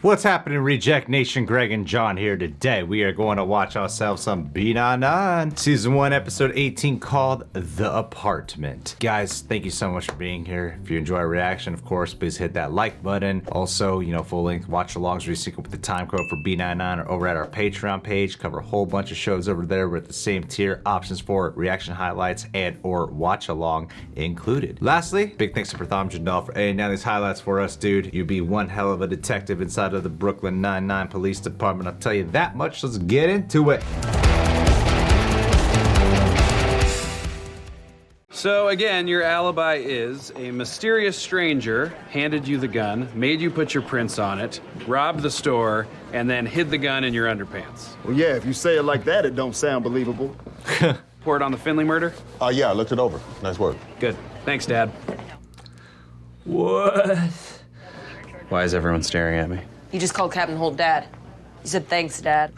What's happening, Reject Nation? Greg and John here. Today we are going to watch ourselves some B99 Season 1 Episode 18 called The Apartment. Guys, thank you so much for being here. If you enjoy our reaction, of course, please hit that like button. Also, full-length watch-alongs where you sync up with the time code for B99 or over at our Patreon page. Cover a whole bunch of shows over there with the same tier options for reaction highlights and or watch-along included. Lastly, big thanks to Peralta Janelle for editing down these highlights for us, dude. You be one hell of a detective inside of the Brooklyn 99 Police Department. I'll tell you that much. Let's get into it. So again, your alibi is a mysterious stranger handed you the gun, made you put your prints on it, robbed the store, and then hid the gun in your underpants. Well, yeah, if you say it like that, it don't sound believable. Report on the Finley murder? Yeah, I looked it over. Nice work. Good. Thanks, Dad. What? Why is everyone staring at me? You just called Captain Holt Dad. You said thanks, Dad.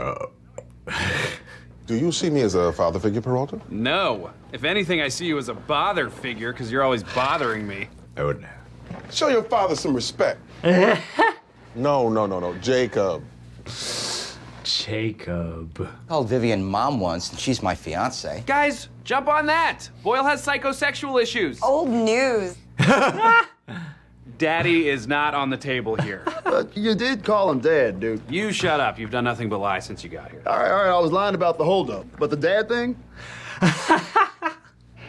Do you see me as a father figure, Peralta? No. If anything, I see you as a bother figure because you're always bothering me. I wouldn't. Show your father some respect. No. Jacob. Jacob. I called Vivian mom once, and she's my fiance. Guys, jump on that. Boyle has psychosexual issues. Old news. Daddy is not on the table here. But you did call him Dad, dude. You shut up. You've done nothing but lie since you got here. All right, I was lying about the holdup. But the dad thing?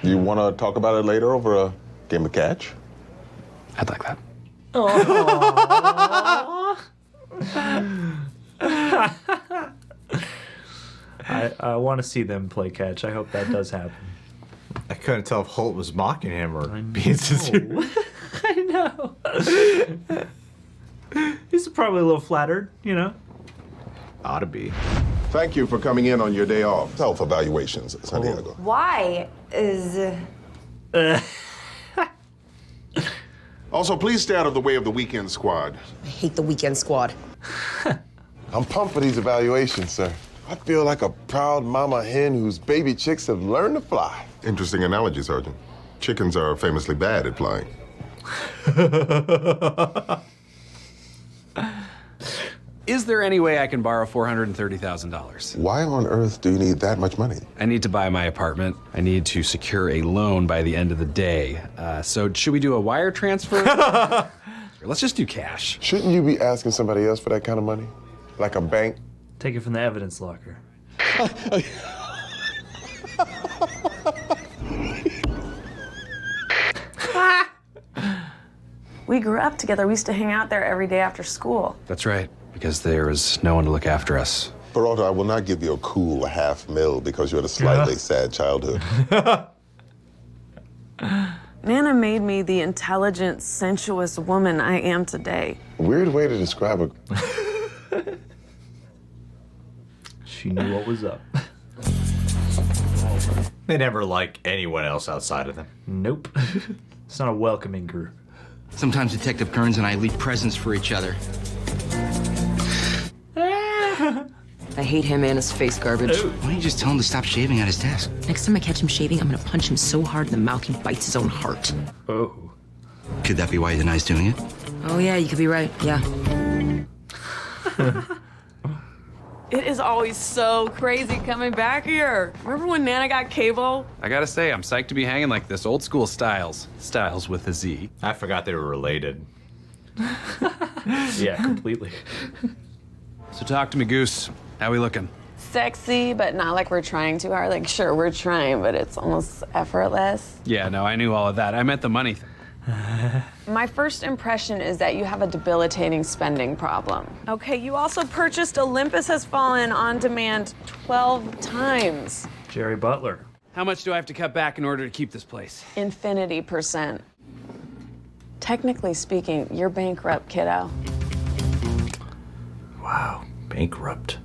You want to talk about it later over a game of catch? I'd like that. I want to see them play catch. I hope that does happen. I couldn't tell if Holt was mocking him or being sincere. I know. He's probably a little flattered, Ought to be. Thank you for coming in on your day off. Self-evaluations, Santiago. Why is... Also, please stay out of the way of the weekend squad. I hate the weekend squad. I'm pumped for these evaluations, sir. I feel like a proud mama hen whose baby chicks have learned to fly. Interesting analogy, Sergeant. Chickens are famously bad at flying. Is there any way I can borrow $430,000? Why on earth do you need that much money? I need to buy my apartment. I need to secure a loan by the end of the day. So should we do a wire transfer? Let's just do cash. Shouldn't you be asking somebody else for that kind of money? Like a bank? Take it from the evidence locker. We grew up together. We used to hang out there every day after school. That's right, because there was no one to look after us. Peralta, I will not give you a cool $500,000 because you had a slightly sad childhood. Nana made me the intelligent, sensuous woman I am today. Weird way to describe a... She knew what was up. They never like anyone else outside of them. Nope. It's not a welcoming group. Sometimes Detective Kearns and I leave presents for each other. I hate him and his face garbage. Why don't you just tell him to stop shaving at his desk? Next time I catch him shaving, I'm gonna punch him so hard in the mouth he bites his own heart. Oh. Could that be why he denies doing it? Oh yeah, you could be right, yeah. It is always so crazy coming back here. Remember when Nana got cable? I gotta say, I'm psyched to be hanging like this. Old school Styles. Styles with a Z. I forgot they were related. Yeah, completely. So talk to me, Goose. How we looking? Sexy, but not like we're trying too hard. Like, sure, we're trying, but it's almost effortless. Yeah, no, I knew all of that. I meant the money thing. My first impression is that you have a debilitating spending problem. Okay, you also purchased Olympus Has Fallen on demand 12 times. Jerry Butler. How much do I have to cut back in order to keep this place? Infinity%. Technically speaking, you're bankrupt, kiddo. Wow, bankrupt.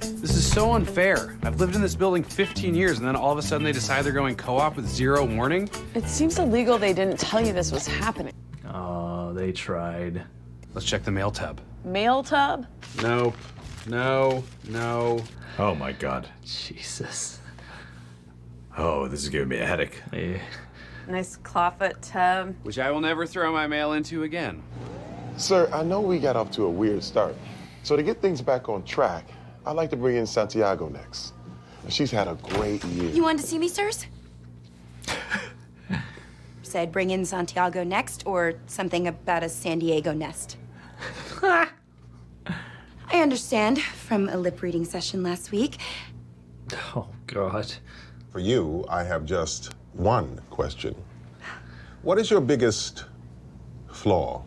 This is so unfair. I've lived in this building 15 years, and then all of a sudden they decide they're going co-op with zero warning? It seems illegal they didn't tell you this was happening. Oh, they tried. Let's check the mail tub. Mail tub? Nope. No. Oh my God. Jesus. Oh, this is giving me a headache. Yeah. Nice clawfoot tub. Which I will never throw my mail into again. Sir, I know we got off to a weird start. So to get things back on track, I'd like to bring in Santiago next. She's had a great year. You wanted to see me, sirs? Said bring in Santiago next, or something about a San Diego nest. I understand from a lip reading session last week. Oh, God. For you, I have just one question. What is your biggest flaw?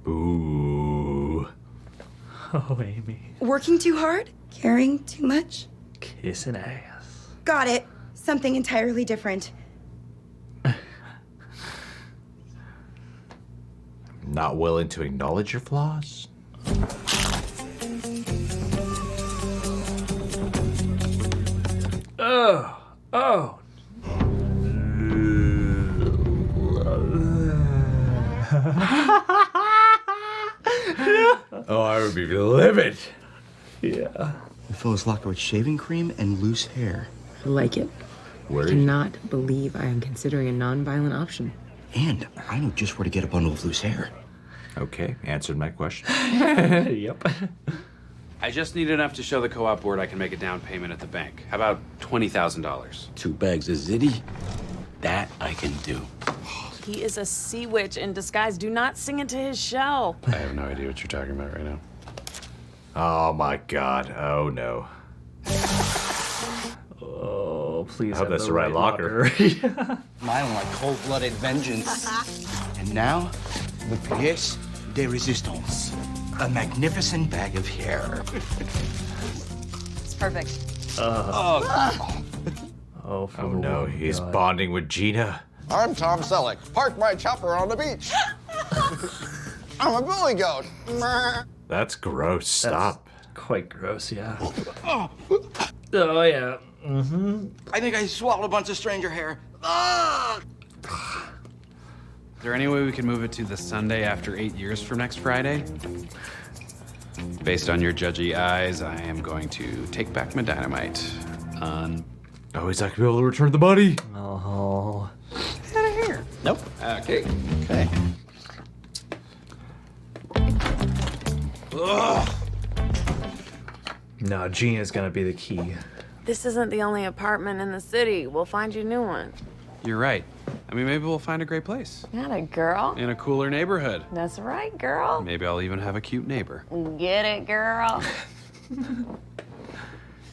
Ooh. Oh, Amy. Working too hard? Caring too much? Kissing ass. Got it. Something entirely different. Not willing to acknowledge your flaws? Oh. Oh. Oh, I would be livid. Yeah. The fellow's locker with shaving cream and loose hair. I like it. Word. I cannot believe I am considering a non-violent option. And I know just where to get a bundle of loose hair. Okay, answered my question. Yep. I just need enough to show the co-op board I can make a down payment at the bank. How about $20,000? 2 bags of ziti? That I can do. He is a sea witch in disguise. Do not sing it to his shell. I have no idea what you're talking about right now. Oh my God. Oh no. Oh, please. I hope have that's the right locker. Mine like cold-blooded vengeance. And now, the pièce de résistance. A magnificent bag of hair. It's perfect. Oh, for Oh the no, love of he's God. bonding with Gina. I'm Tom Selleck. Park my chopper on the beach. I'm a billy goat. That's gross. Stop. Quite gross, yeah. Oh, yeah. Mm-hmm. I think I swallowed a bunch of stranger hair. Is there any way we can move it to the Sunday after 8 years from next Friday? Based on your judgy eyes, I am going to take back my dynamite. Oh, he's not gonna be able to return the money. Oh. Get out of here. Nope. Okay. Okay. No, Gina's gonna be the key. This isn't the only apartment in the city. We'll find you a new one. You're right. I mean, maybe we'll find a great place. Not a girl. In a cooler neighborhood. That's right, girl. Maybe I'll even have a cute neighbor. Get it, girl.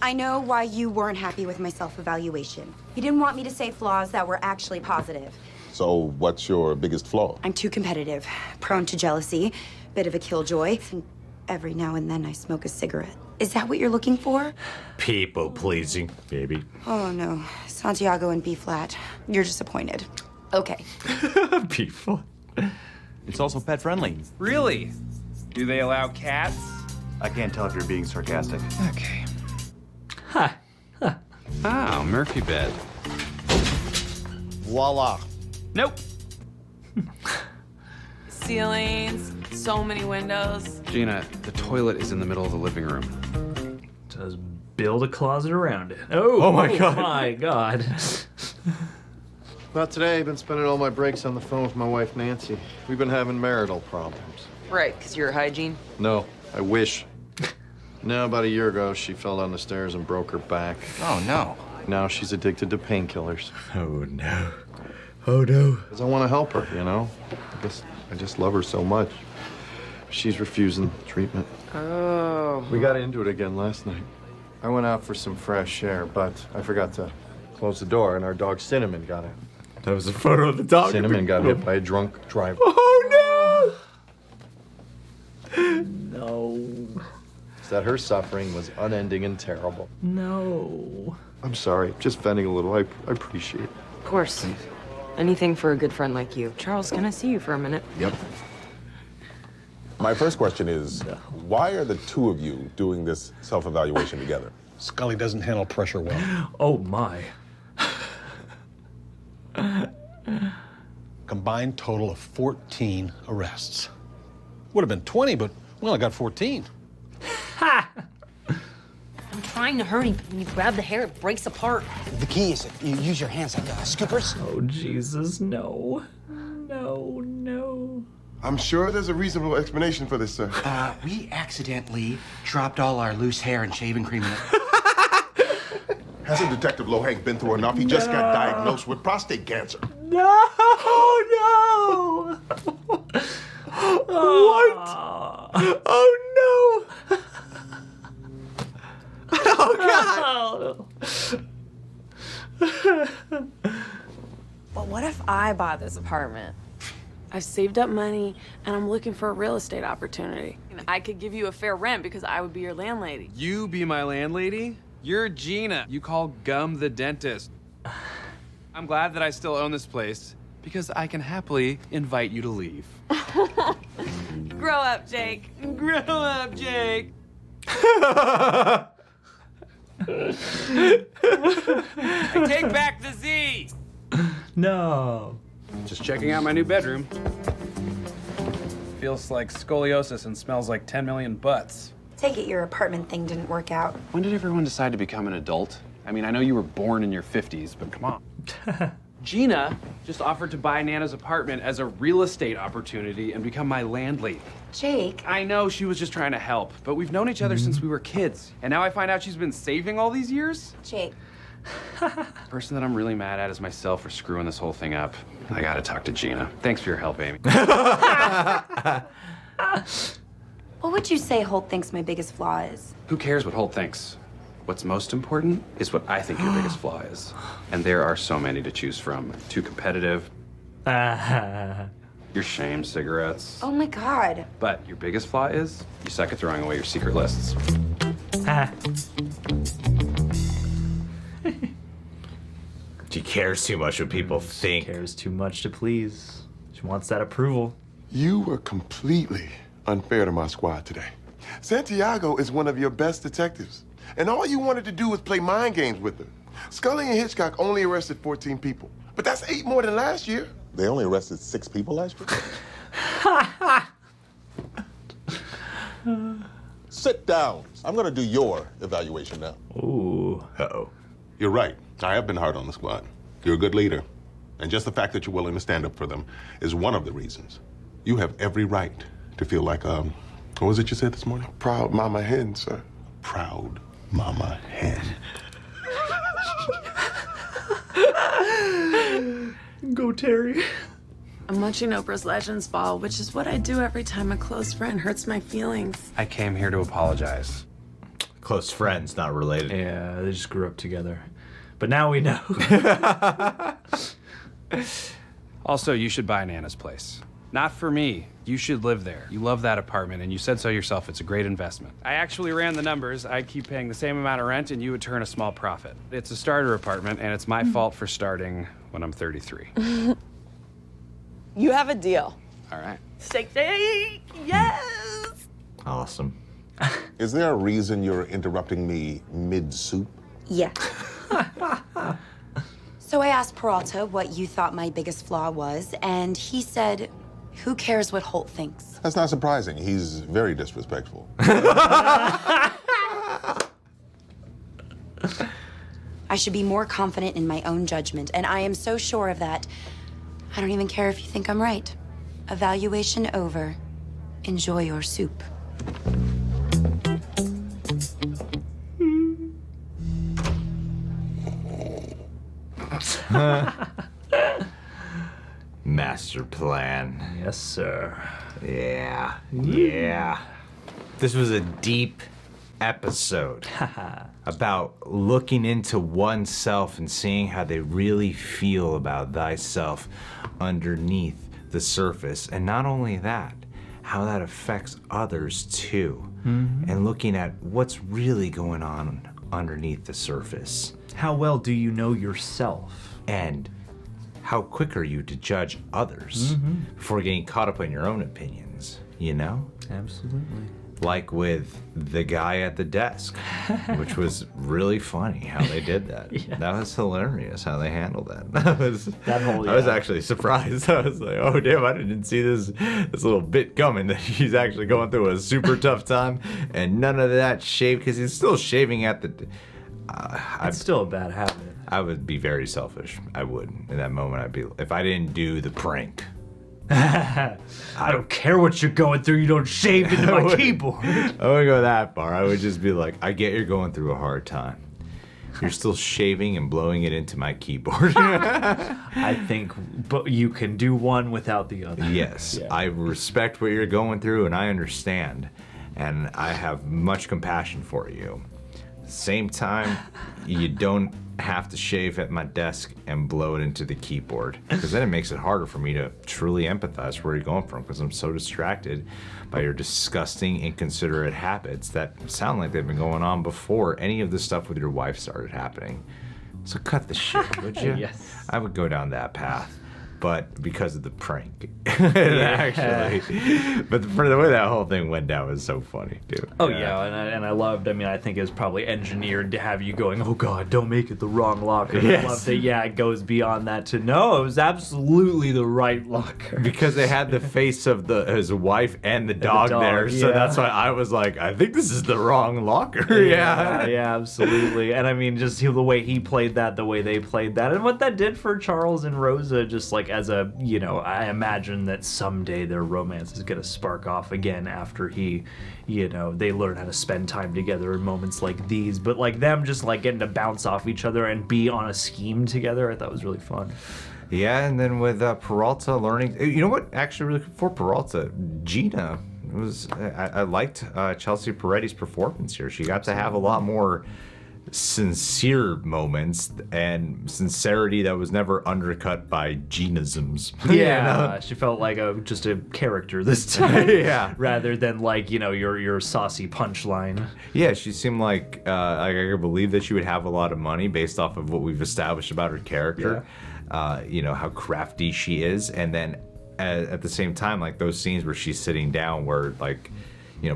I know why you weren't happy with my self-evaluation. You didn't want me to say flaws that were actually positive. So what's your biggest flaw? I'm too competitive, prone to jealousy, bit of a killjoy, and every now and then I smoke a cigarette. Is that what you're looking for? People pleasing, baby. Oh no, Santiago and B-flat. You're disappointed. Okay. People. It's also pet friendly. Really? Do they allow cats? I can't tell if you're being sarcastic. Okay. Oh, Murphy bed. Voila. Nope. Ceilings, so many windows. Gina, the toilet is in the middle of the living room. Just build a closet around it. Oh my God. My God. Not today. I've been spending all my breaks on the phone with my wife, Nancy. We've been having marital problems. Right, because you're hygiene. No, I wish. No, about a year ago, she fell down the stairs and broke her back. Oh, no. Now she's addicted to painkillers. Oh no. Oh no. Because I want to help her, you know? I just love her so much. She's refusing treatment. Oh. We got into it again last night. I went out for some fresh air, but I forgot to close the door, and our dog Cinnamon got it. That was a photo of the dog. Cinnamon got hit by a drunk driver. Oh no! No. That her suffering was unending and terrible. No. I'm sorry, just venting a little. I appreciate it. Of course. Anything for a good friend like you. Charles, can I see you for a minute? Yep. My first question is, why are the two of you doing this self-evaluation together? Scully doesn't handle pressure well. Oh my. Combined total of 14 arrests. Would have been 20, but we only got 14. I'm trying to hurry, but when you grab the hair, it breaks apart. The key is you use your hands like scoopers. Oh Jesus, no. No, no. I'm sure there's a reasonable explanation for this, sir. We accidentally dropped all our loose hair and shaving cream in it. Hasn't Detective Lohank been through enough? He just got diagnosed with prostate cancer. No! No! What? Oh no! Oh God! But what if I bought this apartment? I've saved up money and I'm looking for a real estate opportunity. I could give you a fair rent because I would be your landlady. You be my landlady? You're Gina. You call Gum the dentist. I'm glad that I still own this place because I can happily invite you to leave. Grow up, Jake. Grow up, Jake. I take back the Z. No. Just checking out my new bedroom. Feels like scoliosis and smells like 10 million butts. Take it your apartment thing didn't work out. When did everyone decide to become an adult? I mean, I know you were born in your 50s, but come on. Gina just offered to buy Nana's apartment as a real estate opportunity and become my landlady. Jake. I know she was just trying to help, but we've known each other since we were kids. And now I find out she's been saving all these years? Jake. The person that I'm really mad at is myself for screwing this whole thing up. I gotta talk to Gina. Thanks for your help, Amy. What would you say Holt thinks my biggest flaw is? Who cares what Holt thinks? What's most important is what I think your biggest flaw is. And there are so many to choose from. Too competitive. Your shame cigarettes. Oh my God. But your biggest flaw is you suck at throwing away your secret lists. She cares too much what people think. She cares too much to please. She wants that approval. You were completely unfair to my squad today. Santiago is one of your best detectives. And all you wanted to do was play mind games with her. Scully and Hitchcock only arrested 14 people. But that's 8 more than last year. They only arrested 6 people last year? Sit down. I'm gonna do your evaluation now. Ooh. Uh-oh. You're right. I have been hard on the squad. You're a good leader. And just the fact that you're willing to stand up for them is one of the reasons. You have every right to feel like, what was it you said this morning? Proud mama hen, sir. Proud mama hen. Go, Terry. I'm watching Oprah's Legends Ball, which is what I do every time a close friend hurts my feelings. I came here to apologize. Close friends, not related. Yeah, they just grew up together. But now we know. Also, you should buy Nana's place. Not for me. You should live there. You love that apartment, and you said so yourself. It's a great investment. I actually ran the numbers. I'd keep paying the same amount of rent, and you would turn a small profit. It's a starter apartment, and it's my fault for starting when I'm 33. You have a deal. All right. Steak, yes! Awesome. Is there a reason you're interrupting me mid-soup? Yeah. So I asked Peralta what you thought my biggest flaw was, and he said, who cares what Holt thinks? That's not surprising. He's very disrespectful. I should be more confident in my own judgment, and I am so sure of that. I don't even care if you think I'm right. Evaluation over. Enjoy your soup. Master plan. Yes, sir. Yeah. Yeah. This was a deep episode about looking into oneself and seeing how they really feel about thyself underneath the surface. And not only that, how that affects others too. Mm-hmm. And looking at what's really going on underneath the surface. How well do you know yourself? And how quick are you to judge others before getting caught up in your own opinions, you know? Absolutely. Like with the guy at the desk, which was really funny how they did that. Yeah. That was hilarious how they handled that. I was actually surprised. I was like, oh damn, I didn't see this little bit coming that he's actually going through a super tough time, and none of that shave, because he's still shaving at the... It's still a bad habit. I would be very selfish. I would. In that moment, I'd be... If I didn't do the prank, I don't care what you're going through. You don't shave into my keyboard. I wouldn't go that far. I would just be like, I get you're going through a hard time. You're still shaving and blowing it into my keyboard. I think, but you can do one without the other. Yes, yeah. I respect what you're going through, and I understand, and I have much compassion for you. At the same time, you don't have to shave at my desk and blow it into the keyboard, because then it makes it harder for me to truly empathize where you're going from, because I'm so distracted by your disgusting, inconsiderate habits that sound like they've been going on before any of this stuff with your wife started happening. So cut the shit, would you? Yes. I would go down that path. But because of the prank, actually. But for the way that whole thing went down was so funny, dude. Oh yeah, and I loved. I mean, I think it was probably engineered to have you going, "Oh God, don't make it the wrong locker." Yes. I love that. Yeah, it goes beyond that to no, it was absolutely the right locker. Because they had the face of his wife and the dog there, so that's why I was like, I think this is the wrong locker. Yeah, absolutely. And I mean, just the way he played that, the way they played that, and what that did for Charles and Rosa, just like as a, I imagine that someday their romance is gonna spark off again after they learn how to spend time together in moments like these. But like them just like getting to bounce off each other and be on a scheme together, I thought was really fun. Yeah, and then with Peralta learning, you know what? Actually, really for Peralta, Gina I liked Chelsea Peretti's performance here. She got to have a lot more sincere moments and sincerity that was never undercut by Ginaisms. Yeah, she felt like just a character this time. Yeah, rather than like your saucy punchline. Yeah, she seemed like I could believe that she would have a lot of money based off of what we've established about her character. Yeah. How crafty she is, and then at the same time, like those scenes where she's sitting down, where like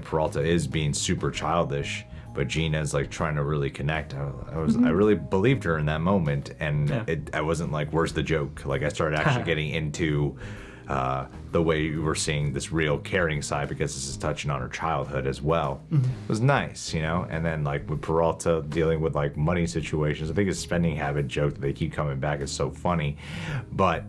Peralta is being super childish. But Gina's like trying to really connect. I really believed her in that moment, and I wasn't like, "Where's the joke?" Like I started actually getting into the way you were seeing this real caring side, because this is touching on her childhood as well. It was nice, And then like with Peralta dealing with like money situations, I think his spending habit joke that they keep coming back is so funny. But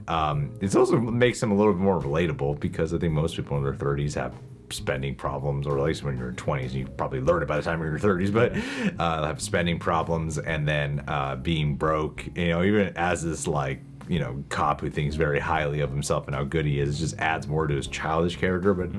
it also makes him a little bit more relatable, because I think most people in their 30s have spending problems, or at least when you're in 20s, you probably learn it by the time you're in your 30s, but have spending problems, and then being broke, even as this like cop who thinks very highly of himself and how good he is, just adds more to his childish character. But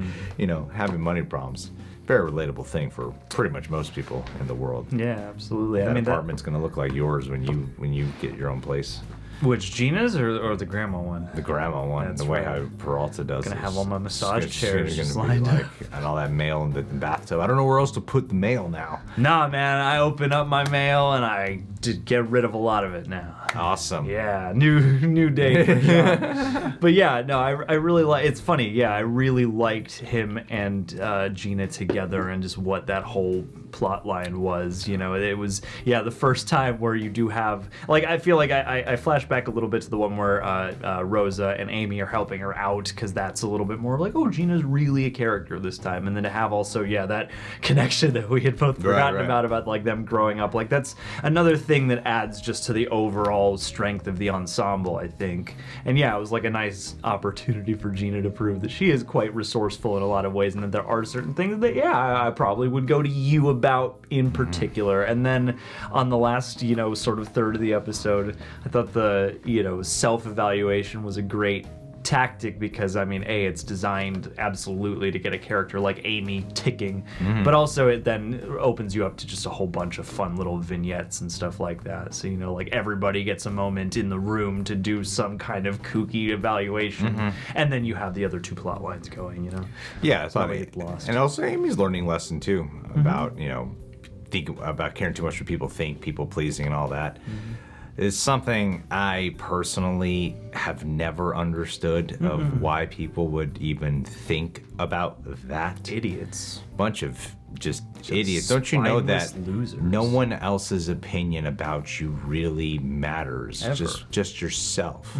having money problems, very relatable thing for pretty much most people in the world. Yeah, absolutely. That apartment's gonna look like yours when you get your own place. Which, Gina's or the grandma one? The grandma one. That's the way right. how Peralta does it. Gonna have all my massage chairs just gonna lined be up. like, and all that mail in the bathtub. I don't know where else to put the mail now. Nah, man, I open up my mail and I did get rid of a lot of it now. Awesome. Yeah, new day for John. But yeah, no, I really like. It's funny. Yeah, I really liked him and Gina together, and just what that whole plot line was. It was the first time where you do have like, I feel like I flash back a little bit to the one where Rosa and Amy are helping her out, because that's a little bit more like, oh, Gina's really a character this time, and then to have also that connection that we had both forgotten about like them growing up, like that's another thing that adds just to the overall strength of the ensemble, I think. And yeah, it was like a nice opportunity for Gina to prove that she is quite resourceful in a lot of ways, and that there are certain things that I probably would go to you about in particular. And then on the last sort of third of the episode, I thought the self-evaluation was a great tactic, because I mean, it's designed absolutely to get a character like Amy ticking, but also it then opens you up to just a whole bunch of fun little vignettes and stuff like that. So like everybody gets a moment in the room to do some kind of kooky evaluation, and then you have the other two plot lines going. Yeah, it's not lost. And also Amy's learning lesson too about think about caring too much what people think, people pleasing, and all that. Is something I personally have never understood of why people would even think about that. Idiots. Bunch of just idiots. Don't you know that losers. No one else's opinion about you really matters? Ever. Just yourself.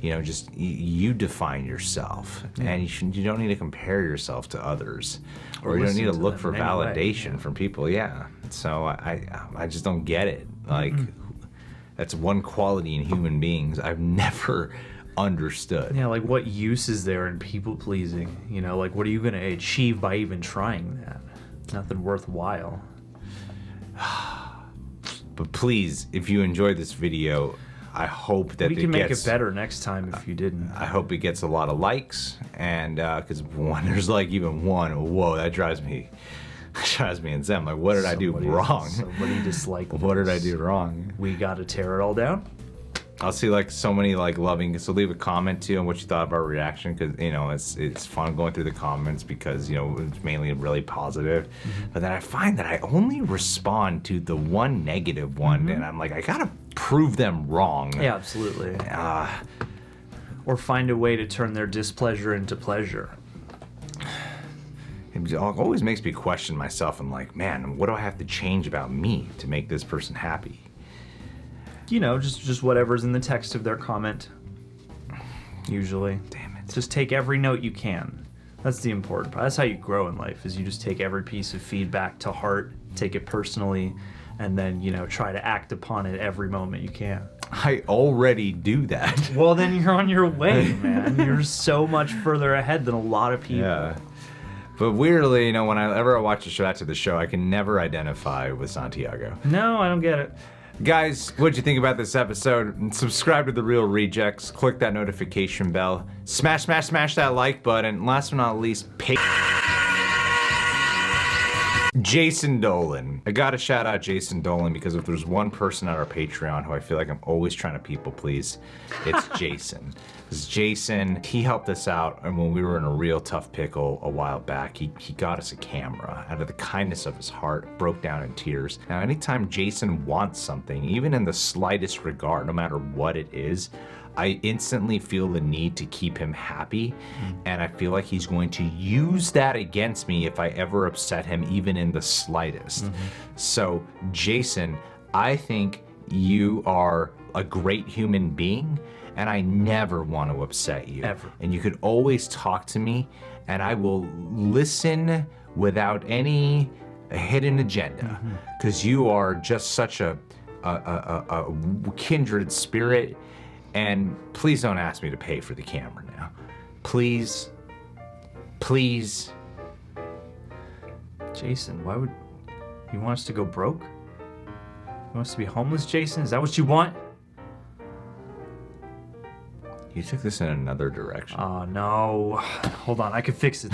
Just you define yourself, and you don't need to compare yourself to others, or you don't need to look for validation from people. Yeah. So I just don't get it. Like. That's one quality in human beings I've never understood. Yeah, like what use is there in people pleasing? You know, like what are you going to achieve by even trying that? Nothing worthwhile. But please, if you enjoyed this video, I hope that we can make it better next time if you didn't. I hope it gets a lot of likes, and because when there's like even one, whoa, that drives me insane. I'm like, what did I do wrong? Somebody disliked What did I this. do wrong? We got to tear it all down. I'll see like so many like loving, so leave a comment too on what you thought of our reaction, because you know it's fun going through the comments because you know it's mainly really positive. But then I find that I only respond to the one negative one, and I'm like, I gotta prove them wrong. Yeah, absolutely. Or find a way to turn their displeasure into pleasure. It always makes me question myself. I'm like, man, what do I have to change about me to make this person happy? You know, just whatever's in the text of their comment. Usually. Damn it. Just take every note you can. That's the important part. That's how you grow in life, is you just take every piece of feedback to heart, take it personally, and then, you know, try to act upon it every moment you can. I already do that. Well, then you're on your way, man. You're so much further ahead than a lot of people. Yeah. But weirdly, you know, whenever I watch a show after the show, I can never identify with Santiago. No, I don't get it. Guys, what'd you think about this episode? And subscribe to The Real Rejects. Click that notification bell. Smash that like button. Last but not least, Jason Dolan. I gotta shout out Jason Dolan, because if there's one person on our Patreon who I feel like I'm always trying to people please, it's Jason. Because Jason, he helped us out, and when we were in a real tough pickle a while back, he got us a camera out of the kindness of his heart, broke down in tears. Now, anytime Jason wants something, even in the slightest regard, no matter what it is, I instantly feel the need to keep him happy, and I feel like he's going to use that against me if I ever upset him, even in the slightest. So, Jason, I think you are a great human being, and I never want to upset you. Ever. And you could always talk to me, and I will listen without any hidden agenda, because you are just such a kindred spirit. And please don't ask me to pay for the camera now. Please. Please. Jason, why would you want us to go broke? You want us to be homeless, Jason? Is that what you want? You took this in another direction. Oh, no. Hold on, I can fix it.